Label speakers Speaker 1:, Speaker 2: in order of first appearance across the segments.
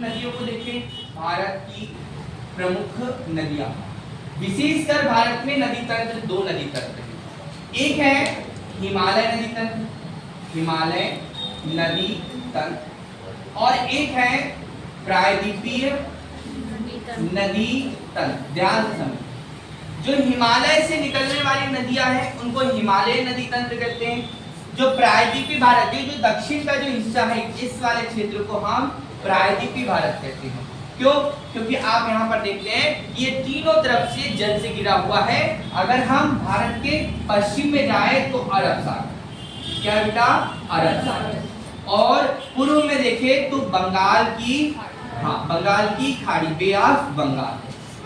Speaker 1: नदियों को देखें, भारत की प्रमुख नदियां, विशेषकर भारत में नदी तंत्र दो नदी तंत्र हैं। एक है हिमालय नदी तंत्र, हिमालय नदी तंत्र, और एक है प्रायद्वीपीय नदी तंत्र। ध्यान से समझिए, जो हिमालय से निकलने वाली नदियां हैं उनको हिमालय नदी तंत्र कहते हैं। जो प्रायद्वीपीय भारत के जो दक्षिण का जो हिस्सा है इस वाले क्षेत्र को हम प्रायद्वीपीय भारत कहते हैं। क्यों? क्योंकि आप यहाँ पर देखते हैं ये तीनों तरफ से जल से घिरा हुआ है। अगर हम भारत के पश्चिम में जाए तो अरब सागर, क्या बेटा? अरब सागर। और पूर्व में देखें तो बंगाल की, बंगाल की खाड़ी, बे ऑफ बंगाल।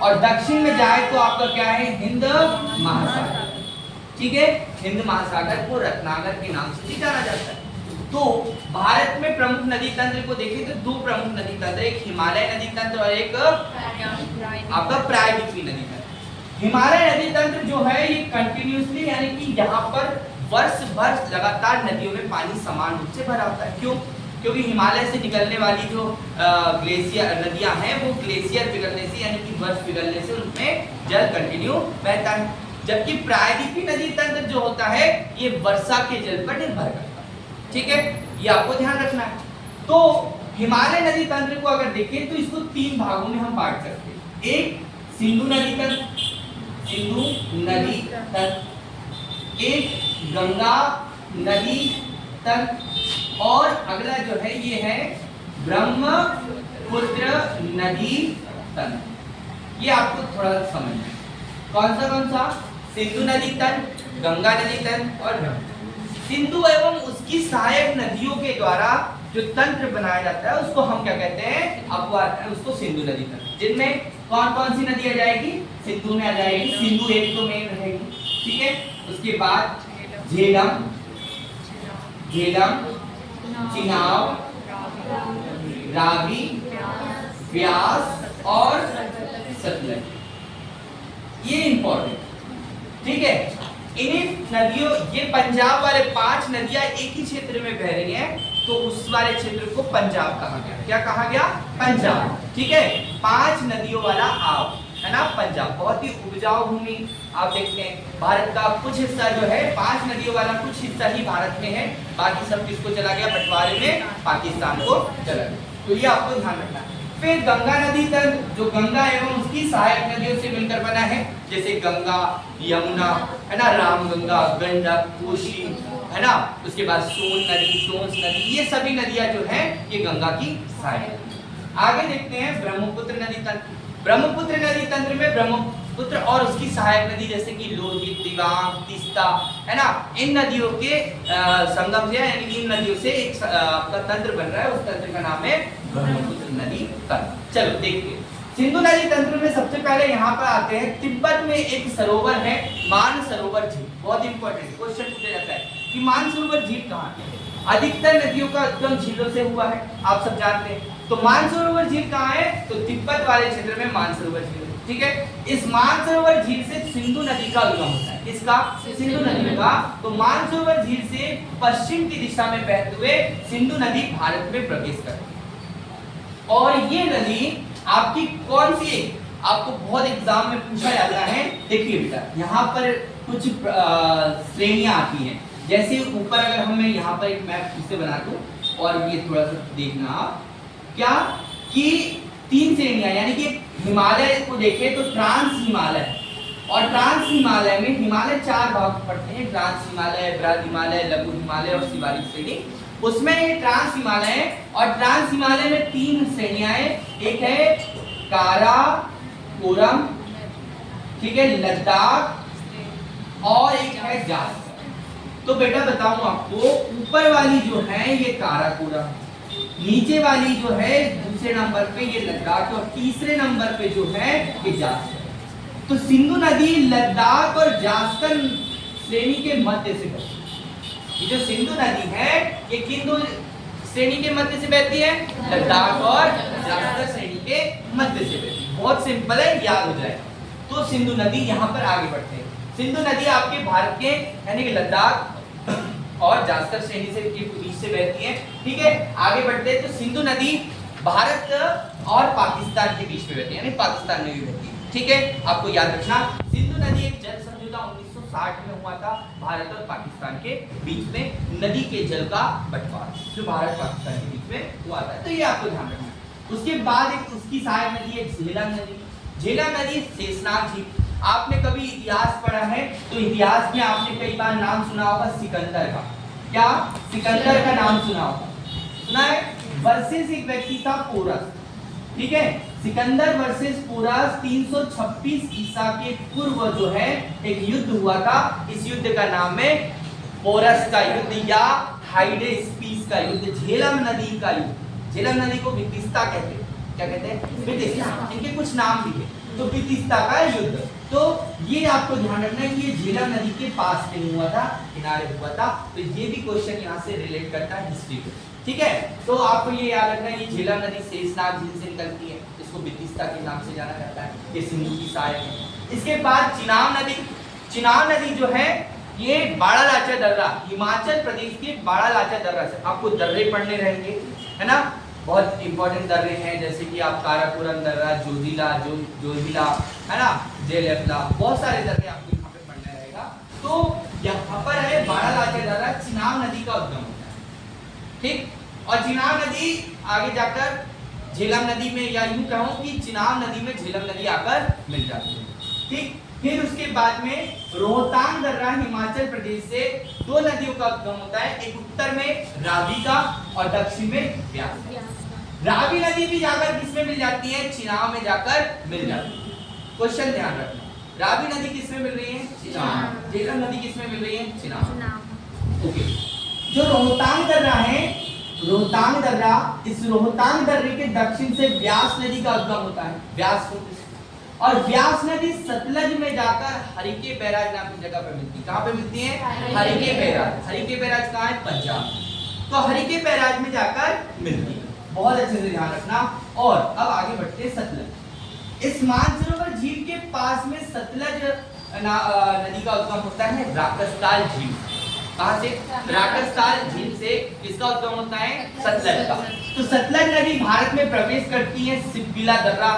Speaker 1: और दक्षिण में जाए तो आपका क्या है? हिंद महासागर। ठीक है, हिंद महासागर को रत्नाकर के नाम से भी जाना जाता है। तो भारत में प्रमुख नदी तंत्र को देखें तो दो प्रमुख नदी तंत्र, एक हिमालय नदी तंत्र और एक आपका प्रायद्वीपीय नदी तंत्र। हिमालय नदी तंत्र जो है ये कंटिन्यूअसली, यानी कि यहाँ पर वर्ष भर लगातार नदियों में पानी समान रूप से भरा होता है। क्यों? क्योंकि हिमालय से निकलने वाली जो ग्लेशियर नदियां हैं वो ग्लेशियर पिघलने से, यानी कि बर्फ पिघलने से उनमें जल कंटिन्यू बहता है। जबकि प्रायद्वीपीय नदी तंत्र जो होता है ये वर्षा के जल पर निर्भर करता है। ठीक है, ये आपको ध्यान रखना है। तो हिमालय नदी तंत्र को अगर देखें तो इसको तीन भागों में हम बांट सकते हैं। एक सिंधु नदी तंत्र, सिंधु नदी तंत्र, एक गंगा नदी तंत्र, और अगला जो है ये है ब्रह्मपुत्र नदी तंत्र। ये आपको थोड़ा समझना है। कौन सा? सिंधु नदी तंत्र, गंगा नदी तंत्र और सिंधु एवं उसकी सहायक नदियों के द्वारा जो तंत्र बनाया जाता है उसको हम क्या कहते हैं? अपवाद, उसको सिंधु नदी तंत्र। जिनमें कौन कौन सी नदी आ जाएगी? सिंधु में आ जाएगी, सिंधु एक तो मेन रहेगी। ठीक है, उसके बाद झेलम, चिनाब, रावी, व्यास और सतलज। ये इंपॉर्टेंट, ठीक है। इन्हीं नदियों, ये पंजाब वाले 5 नदियां एक ही क्षेत्र में बह रही हैं, तो उस वाले क्षेत्र को पंजाब कहा गया। क्या कहा गया? पंजाब। ठीक है, 5 नदियों वाला आव है ना पंजाब। बहुत ही उपजाऊ भूमि आप देखते हैं। भारत का कुछ हिस्सा जो है 5 नदियों वाला कुछ हिस्सा ही भारत में है, बाकी सब किसको चला गया? बंटवारे में पाकिस्तान को चला गया। तो ये आपको ध्यान रखना है। फिर गंगा नदी तंत्र जो गंगा एवं उसकी सहायक नदियों से मिलकर बना है, जैसे गंगा, यमुना है ना, रामगंगा, गंडक, कोसी है ना, उसके बाद सोन नदी, टोंस नदी, ये सभी नदियां जो हैं ये गंगा की सहायक। आगे देखते हैं ब्रह्मपुत्र नदी तंत्र। ब्रह्मपुत्र नदी तंत्र में ब्रह्मपुत्र और उसकी सहायक नदी जैसे कि लोहित, दिबांग, तीस्ता है ना, इन नदियों के संगम से, यानी इन नदियों से एक आपका तंत्र बन रहा है। उस तंत्र का नाम है ब्रह्मपुत्र नदी तंत्र। चलो देखते हैं सिंधु नदी तंत्र में। सबसे पहले यहाँ पर आते हैं, तिब्बत में एक सरोवर है मानसरोवर झील। बहुत इंपॉर्टेंट क्वेश्चन पूछा जाता है कि मानसरोवर झील कहाँ है? अधिकतर नदियों का उद्गम झीलों से हुआ है, आप सब जानते हैं। तो मानसरोवर झील कहाँ है? तो तिब्बत वाले क्षेत्र में मानसरोवर झील है। ठीक है, इस मानसरोवर झील से सिंधु नदी का उद्गम होता है। किसका? सिंधु नदी का। तो मानसरोवर झील से पश्चिम की दिशा में बहते हुए सिंधु नदी भारत में प्रवेश करती है। और ये नदी आपकी कौन सी, आपको बहुत एग्जाम में पूछा जाता है। देखिए बेटा, यहाँ पर कुछ श्रेणियां आती हैं। जैसे ऊपर अगर हमें यहाँ पर एक मैप फिर से बना दूं, और ये थोड़ा सा देखना आप, क्या कि 3 श्रेणियां, यानी कि हिमालय को देखें तो ट्रांस हिमालय, और ट्रांस हिमालय में हिमालय 4 भाग पड़ते हैं, ट्रांस हिमालय, बृहद हिमालय, लघु हिमालय और शिवालिक श्रेणी। उसमें ये ट्रांस हिमालय है, और ट्रांस हिमालय में 3 श्रेणियां हैं। एक है काराकोरम, ठीक है, लद्दाख, और एक है जास्कर। तो बेटा बताऊं आपको, ऊपर वाली जो है ये काराकोरम, नीचे वाली जो है दूसरे नंबर पे ये लद्दाख, और तीसरे नंबर पे जो है ये जास्कर। तो सिंधु नदी लद्दाख और जास्कर श्रेणी के मध्य से बहती है। ये जो सिंधु नदी है ये किन दो श्रेणी के मध्य से बहती है? लद्दाख और जास्कर श्रेणी के मध्य से बहती है। बहुत सिंपल है, याद हो जाए। तो सिंधु नदी यहाँ पर आगे बढ़ते हैं। सिंधु नदी आपके भारत के यानी कि लद्दाख और जास्कर श्रेणी से के बीच से बहती है। ठीक है, आगे बढ़ते हैं। तो सिंधु नदी भारत और पाकिस्तान के बीच में बहती है, यानी पाकिस्तान में भी बहती है। ठीक है, आपको याद रखना सिंधु नदी एक जल समझौता 1960 में हुआ था भारत और पाकिस्तान के बीच में, नदी के जल का बंटवारा जो भारत पाकिस्तान के बीच में हुआ था, तो ये आपको ध्यान रखना है। उसके बाद एक उसकी सहायक नदी है झेलम नदी। झेलम नदी शेषनाग झील, आपने कभी इतिहास पढ़ा है तो इतिहास में आपने कई बार नाम सुना होगा सिकंदर का। क्या सिकंदर का नाम सुना होगा, सुना है? वर्सेस एक व्यक्ति था पोरस, ठीक है, सिकंदर वर्सेस पोरस 326 ईसा के पूर्व जो है एक युद्ध हुआ था। इस युद्ध का नाम है पोरस का युद्ध या हाइडेस्पीस का युद्ध, झेलम नदी का युद्ध। झेलम नदी को वितिस्ता कहते हैं, क्या कहते हैं? वितिस्ता, इनके कुछ नाम भी है, तो वितिस्ता का युद्ध। तो ये आपको ध्यान रखना है कि ये झेलम नदी के पास नहीं हुआ था, किनारे हुआ था, तो ये भी क्वेश्चन यहाँ से रिलेट करता है हिस्ट्री को। ठीक है, तो आपको ये याद रखना है, ये झेलम नदी शेषनाग झील से निकलती है, इसको वितिस्ता के नाम से जाना जाता है, ये सिंधु की सहायक है। इसके बाद चिनाब नदी। चिनाब नदी जो है ये बाड़ालाचा दर्रा, हिमाचल प्रदेश के बाड़ालाचा दर्रा से, आपको दर्रे पढ़ने रहेंगे, है ना, बहुत इंपॉर्टेंट दर्रे हैं, जैसे कि आप काराकोरम दर्रा, जोजिला, है ना, जेलेफला, बहुत सारे दर्रे आपको यहाँ पे पढ़ना रहेगा। तो यहाँ पर है बाड़ालाचा दर्रा, चिनाब नदी का उद्गम होता है। ठीक, और चिनाब नदी आगे जाकर झेलम नदी में, या यूं कहूं कि चिनाब नदी में झेलम नदी आकर मिल जाती है। ठीक, फिर उसके बाद में रोहतांग दर्रा, हिमाचल प्रदेश से दो नदियों का उद्गम होता है, एक उत्तर में रावी का और दक्षिण में ब्यास। रावी नदी भी जाकर किसमें मिल जाती है? चिनाब में जाकर मिल जाती है। क्वेश्चन ध्यान रखना, रावी नदी किसमें मिल रही है? चिनाब। झेलम नदी किसमें मिल रही है? चिनाब। ओके, जो रोहतांग दर्रा है, रोहतांग दर्रा, इस रोहतांग दर्रे के दक्षिण से ब्यास नदी का उद्गम होता है, ब्यास को, और ब्यास नदी सतलज में जाकर हरिके बैराज नाम की जगह पर मिलती है। कहां पे मिलती है? हरिके बैराज। हरिके बैराज कहां है? पंजाब। तो हरिके बैराज में जाकर मिलती है, बहुत अच्छे से ध्यान रखना। और अब आगे बढ़ते हैं सतलज। इस मानसरोवर झील के पास में सतलज नदी का उद्गम होता है राकसताल झील। कहां से? राकसताल झील से किसका उद्गम होता है? सतलज का। तो सतलज नदी भारत में प्रवेश करती है सिपकिला दर्रा।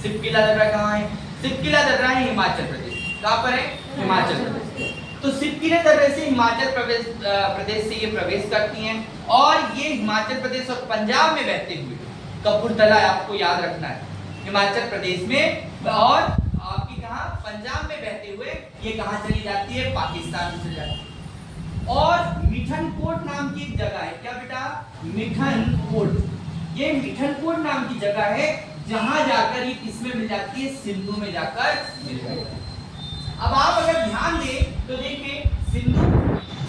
Speaker 1: सिपकिला दर्रा कहाँ है? सिपकिला दर्रा है हिमाचल प्रदेश। कहाँ पर है? हिमाचल प्रदेश। तो सिपकिला दर्रे से हिमाचल प्रदेश से ये प्रवेश करती हैं, और ये हिमाचल प्रदेश और पंजाब में बहते हुए, कपूरथला आपको याद रखना है, हिमाचल प्रदेश में, और आपकी कहाँ? पंजाब में बहते हुए ये कहाँ चली जाती है? पाकिस्तान में चली जाती है। और मिठनकोट नाम की एक जगह है, क्या बेटा? मिठनकोट। ये मिठनकोट नाम की जगह है जहां जाकर ये किसमें मिल जाती है? सिंधु में जाकर मिल जाती है। अब आप अगर ध्यान दें तो देखिए, सिंधु,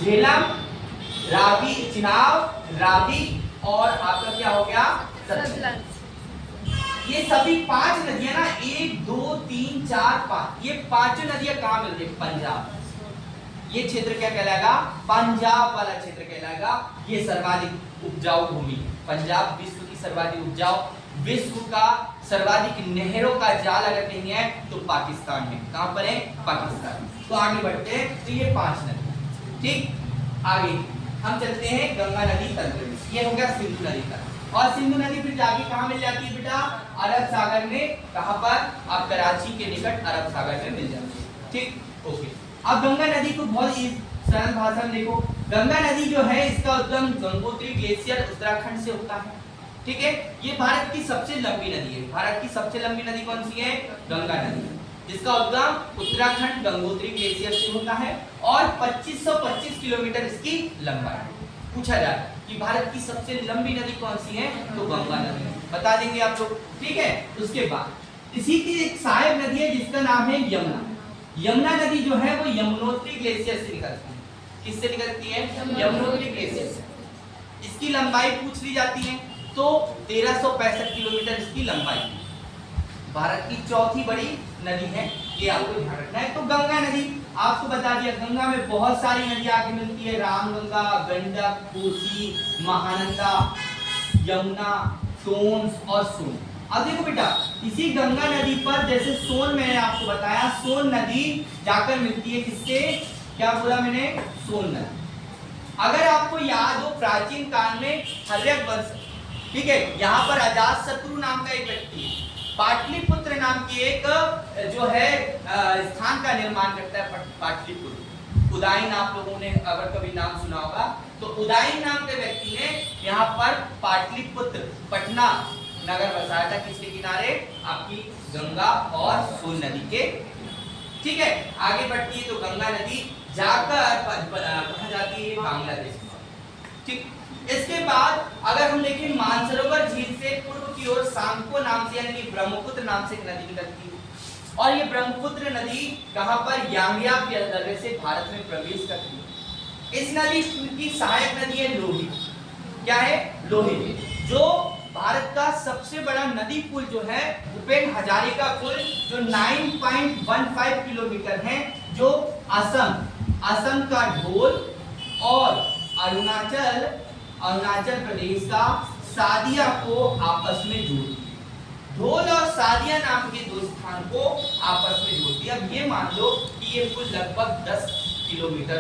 Speaker 1: झेलम, रावी, चिनाब, रावी, और आपका क्या हो गया? सतलज। ये सभी पांच नदियां ना, 1 2 3 4 5, ये पांचों नदियां कहां मिल रही? पंजाब। ये क्षेत्र क्या कहलाएगा? पंजाब वाला क्षेत्र कहलाएगा। ये सर्वाधिक उपजाऊ भूमि, पंजाब विश्व की सर्वाधिक उपजाऊ, विश्व का सर्वाधिक नहरों का जाल अगर नहीं है तो पाकिस्तान है। कहां पर है? पाकिस्तान। तो आगे बढ़ते हैं, तो ये पांच नदी। ठीक, आगे हम चलते हैं गंगा नदी तंत्र में। ये हो गया सिंधु नदी का, और सिंधु नदी फिर जाके कहां मिल जाती है बेटा? अरब सागर में। कहां पर? आप कराची के निकट अरब सागर में मिल जाती है। ठीक, ओके। अब गंगा नदी को बहुत ही सरल भाषा में देखो, गंगा नदी जो है इसका उद्गम गंगोत्री ग्लेशियर उत्तराखंड से होता है। ठीक है, ये भारत की सबसे लंबी नदी है। भारत की सबसे लंबी नदी कौन सी है? गंगा नदी, जिसका उद्गम उत्तराखंड गंगोत्री ग्लेशियर से होता है, और 2525 किलोमीटर इसकी लंबाई है। पूछा जाए कि भारत की सबसे लंबी नदी कौन सी है, तो गंगा नदी, बता देंगे आप लोग। ठीक है, उसके बाद इसी की एक सहायक नदी है जिसका नाम है यमुना। यमुना नदी जो है वो यमुनोत्री ग्लेशियर से निकलती है। किससे निकलती है? यमुनोत्री ग्लेशियर से। इसकी लंबाई पूछ ली जाती है तो 1365 किलोमीटर इसकी लंबाई है। भारत की चौथी बड़ी नदी है, ये आपको ध्यान रखना है। तो गंगा नदी आपको बता दिया, गंगा में बहुत सारी नदियां आके मिलती है, रामगंगा, गंडक, कोसी, महानंदा, यमुना, टोंस और सोन। अब देखो बेटा, इसी गंगा नदी पर जैसे सोन, मैंने आपको बताया सोन नदी जाकर मिलती है किससे? क्या बोला मैंने? सोन नदी। अगर आपको याद हो प्राचीन काल में ठीक है, यहाँ पर अजातशत्रु नाम का एक व्यक्ति पाटलिपुत्र नाम की एक जो है स्थान का निर्माण करता है, पाटलिपुत्र। उदाईन आप लोगों ने अगर कभी नाम सुना होगा तो उदाईन नाम के व्यक्ति ने यहाँ पर पाटलिपुत्र पटना नगर बसाया था। किसके किनारे? आपकी गंगा और सोन नदी के। ठीक है, आगे बढ़ती है तो गंगा नदी जाकर कहाँ जाती है? बांग्लादेश में। ठीक, इसके बाद अगर हम देखें मानसरोवर झील से पूर्व की ओर सांको नाम से यानी ब्रह्मपुत्र नाम से एक नदी निकलती है और ये ब्रह्मपुत्र नदी कहां पर? यांग्याप दर्रे से भारत में प्रवेश करती है। इस नदी की सहायक नदी है लोहित। क्या है? लोहित, जो भारत का सबसे बड़ा नदी पुल जो है भूपेन हजारिका पुल, जो 9.15 किलोमीटर है, जो असम का ढोल और अरुणाचल प्रदेश का सादिया को आपस में जोड़ती है। ढोल और सादिया नाम के दो स्थान को आपस में जोड़ती है। अब ये मान लो कि ये पुल लगभग 10 किलोमीटर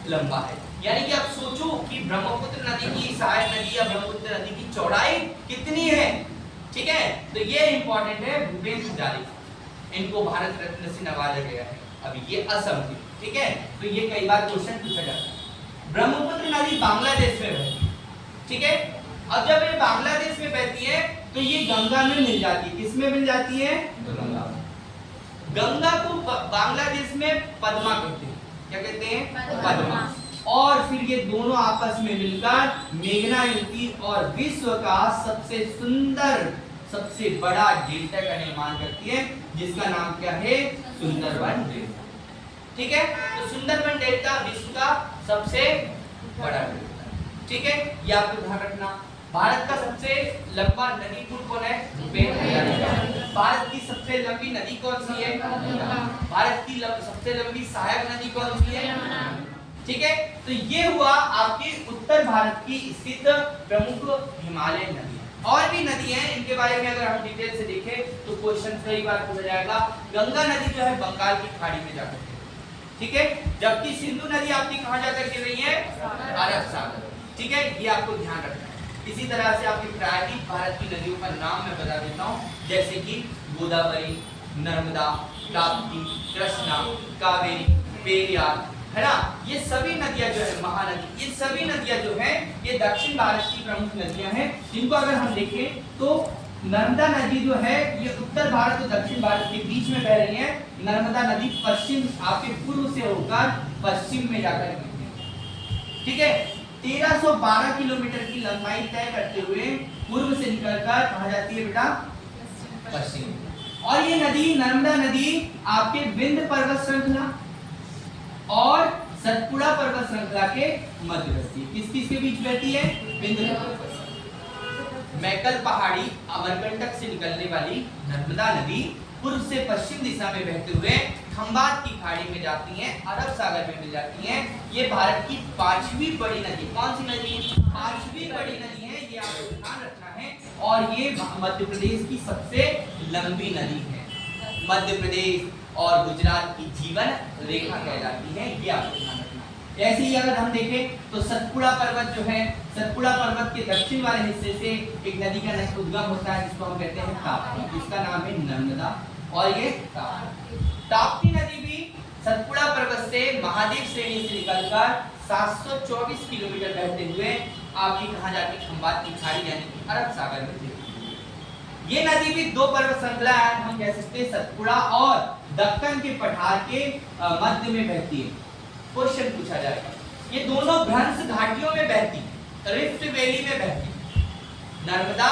Speaker 1: लंबा है। यानी कि आप सोचो कि ब्रह्मपुत्र नदी की सहायक नदी या ब्रह्मपुत्र नदी की चौड़ाई कितनी है। ठीक है, तो ये इंपॉर्टेंट है भूपेन हजारिका, इनको भारत रत्न से नवाजा गया है। अभी ये असम की। ठीक है, तो ये कई बार क्वेश्चन पूछा जाता है। ब्रह्मपुत्र नदी बांग्लादेश में बहती है। ठीक है, अब जब ये बांग्लादेश में बहती है तो ये गंगा में मिल जाती है। किसमें मिल जाती है? गंगा को बांग्लादेश में पद्मा कहते हैं। क्या कहते हैं? पद्मा। और फिर ये दोनों आपस में मिलकर मेघना नदी और विश्व का सबसे सुंदर सबसे बड़ा डेल्टा का निर्माण करती है, जिसका नाम क्या है? सुंदरबन डेल्टा। ठीक है, तो सुंदरबन डेल्टा विश्व का सबसे बड़ा डेल्टा। ठीक है, ये आपको ध्यान रखना। भारत का सबसे लंबा नदी पुल कौन है? भूपेन हजारिका। भारत की सबसे लंबी नदी कौन सी है? भारत की सबसे लंबी सहायक नदी कौन सी है? ठीक है, तो ये हुआ आपके उत्तर भारत की स्थित प्रमुख हिमालयन नदी। और भी नदी हैं, इनके बारे में अगर हम डिटेल से देखें तो क्वेश्चन कई बार पूछा जाएगा। गंगा नदी जो है बंगाल की खाड़ी में जाकर गिरती है। ठीक है, जबकि सिंधु नदी आपकी कहां जाकर गिर रही है? अरब सागर। ठीक है, ये आपको ध्यान रखना है। इसी तरह से आपकी प्राचीन भारत की नदियों का नाम मैं बता देता हूँ, जैसे कि गोदावरी, नर्मदा, ताप्ती, कृष्णा, कावेरी, पेरियार, है ना। ये सभी नदियां जो है महानदी, ये सभी नदियां जो हैं ये दक्षिण भारत की प्रमुख नदियां हैं, जिनको अगर हम देखें तो नर्मदा नदी जो है ये उत्तर भारत और दक्षिण भारत के बीच में बह रही है। नर्मदा नदी पश्चिम आपके पूर्व से होकर पश्चिम में जाकर गिरती है। ठीक है, 1312 किलोमीटर की लंबाई तय करते हुए पूर्व से निकलकर कहां जाती है बेटा? पश्चिम। और ये नदी नर्मदा नदी आपके विंध्य पर्वत श्रृंखला और सतपुड़ा पर्वत श्रृंखला के मध्य बहती है। किस के बीच बहती है? विंध्य पर्वत। मैकल पहाड़ी अमरकंटक से निकलने वाली नर्मदा नदी पूर्व से पश्चिम दिशा में बहते हुए खंबात की खाड़ी में जाती हैं, अरब सागर में मिल जाती हैं। ये भारत की 5वीं बड़ी नदी। कौन सी नदी? 5वीं बड़ी नदी है, ये आपको ध्यान रखना है। और ये मध्य प्रदेश की सबसे लंबी नदी है। मध्य प्रदेश और गुजरात की जीवन रेखा कहलाती है, ये आपको ध्यान रखना है। ऐसे ही अगर हम देखें तो सतपुड़ा पर्वत जो है, सतपुड़ा पर्वत के दक्षिण वाले हिस्से से एक नदी का उद्गम होता है, जिसको हम कहते हैं ताप्ती, जिसका नाम है नर्मदा। और ये ताप्ती नदी भी सतपुड़ा पर्वत से महादेव श्रेणी से निकलकर 724 किलोमीटर बहते हुए आपकी कहां जाती है? खंबात की खाड़ी यानी कि अरब सागर में गिरती है। ये नदी भी दो पर्वत श्रृंखला है, हम कह सकते हैं सतपुड़ा और दक्कन के पठार के मध्य में बहती है। क्वेश्चन पूछा जाएगा, ये दोनों भ्रंश घाटियों में बहती, रिफ्ट वैली में बहती। नर्मदा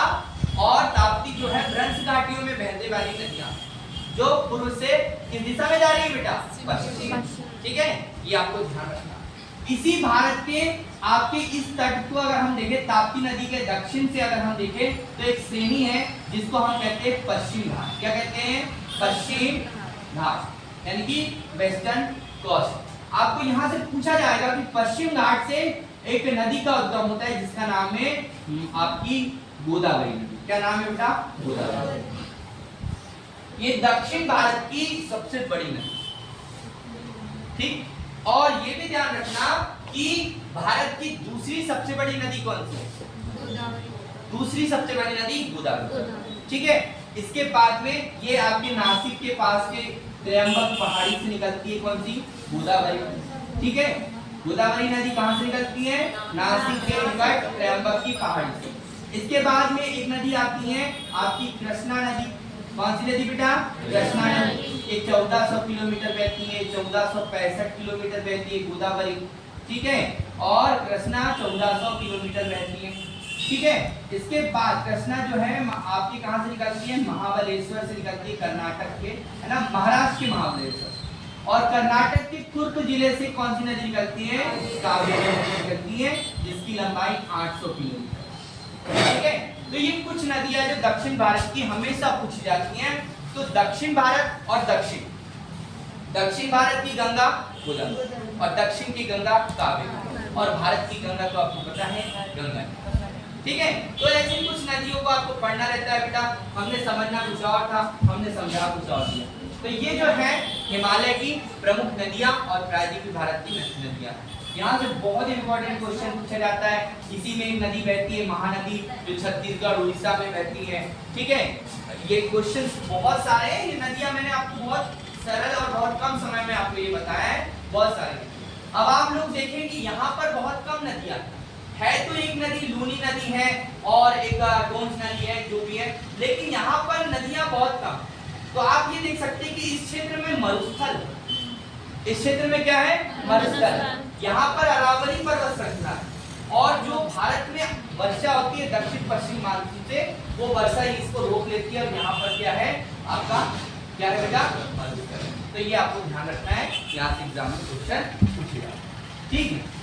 Speaker 1: और ताप्ती जो है भ्रंश घाटियों में बहने वाली नदियां, जो पूर्व से किस दिशा में जा रही है बेटा? पश्चिम। ठीक है, ये आपको ध्यान रखना। इसी भारत के आपके इस तट को अगर हम देखें, ताप्ती नदी के दक्षिण से अगर हम देखें तो एक श्रेणी है जिसको हम कहते हैं पश्चिम घाट। क्या कहते हैं? पश्चिम घाट, यानी कि वेस्टर्न कोस्ट। आपको यहां से पूछा जाएगा कि पश्चिम घाट से एक नदी का उद्गम होता है, जिसका नाम है आपकी गोदावरी नदी। क्या नाम है बेटा? गोदावरी। ये दक्षिण भारत की सबसे बड़ी नदी। ठीक, और ये भी ध्यान रखना कि भारत की दूसरी सबसे बड़ी नदी कौन सी है? दूसरी सबसे बड़ी नदी गोदावरी, ठीक है। इसके बाद में ये आपके नासिक के पास के त्र्यंबक पहाड़ी से निकलती है, कौन सी? गोदावरी, ठीक है। गोदावरी नदी कहां से निकलती है? नासिक के निकट त्र्यंबक की पहाड़ी से। इसके बाद में एक नदी आती है आपकी कृष्णा नदी। कौन सी नदी बेटा? कृष्णा नदी। ये 1400 किलोमीटर बहती है, 1465 किलोमीटर बहती है गोदावरी, ठीक है। और कृष्णा 1400 किलोमीटर बहती है, ठीक है। इसके बाद कृष्णा जो है आपकी कहां से निकलती है? महाबलेश्वर से निकलती है, कर्नाटक के, है ना, महाराष्ट्र के महाबलेश्वर। और कर्नाटक के कुर्ग जिले से कौन सी नदी निकलती है? कावेरी नदी निकलती है, जिसकी लंबाई 800 किलोमीटर, ठीक है। तो ये कुछ नदियां जो दक्षिण भारत की हमेशा पूछी जाती हैं। तो दक्षिण भारत और दक्षिण भारत की गंगा गोदावरी और दक्षिण की गंगा कावेरी और भारत की गंगा तो आपको पता है गंगा, ठीक है। तो ऐसी कुछ नदियों को आपको पढ़ना रहता है बेटा। हमने समझना कुछ और था, हमने समझा कुछ और दिया। तो ये जो है हिमालय की प्रमुख नदियां और प्रायद्वीपीय भारत की नदियां। यहाँ से बहुत इंपॉर्टेंट क्वेश्चन पूछा जाता है। इसी में एक नदी बहती है महानदी, जो छत्तीसगढ़ उड़ीसा में बहती है, ठीक है। ये क्वेश्चंस बहुत सारे हैं। ये नदियां मैंने आपको बहुत सरल और बहुत कम समय में आपको ये बताया है, बहुत सारे। अब आप लोग देखें कि यहाँ पर बहुत कम नदियां है। तो एक नदी लूनी नदी है और एक टोंस नदी है, जो भी है, लेकिन यहाँ पर नदियां बहुत कम। तो आप ये देख सकते हैं कि इस क्षेत्र में मरुस्थल, इस क्षेत्र में क्या है? मरुस्थल। यहाँ पर अरावली पर्वत श्रृंखला है और जो भारत में वर्षा होती है दक्षिण पश्चिम मानसून से, वो वर्षा ही इसको रोक लेती है। और यहाँ पर क्या है आपका, क्या है बेटा? मरुस्थल। तो ये आपको ध्यान रखना है, यहाँ से एग्जाम में क्वेश्चन पूछेगा, ठीक है।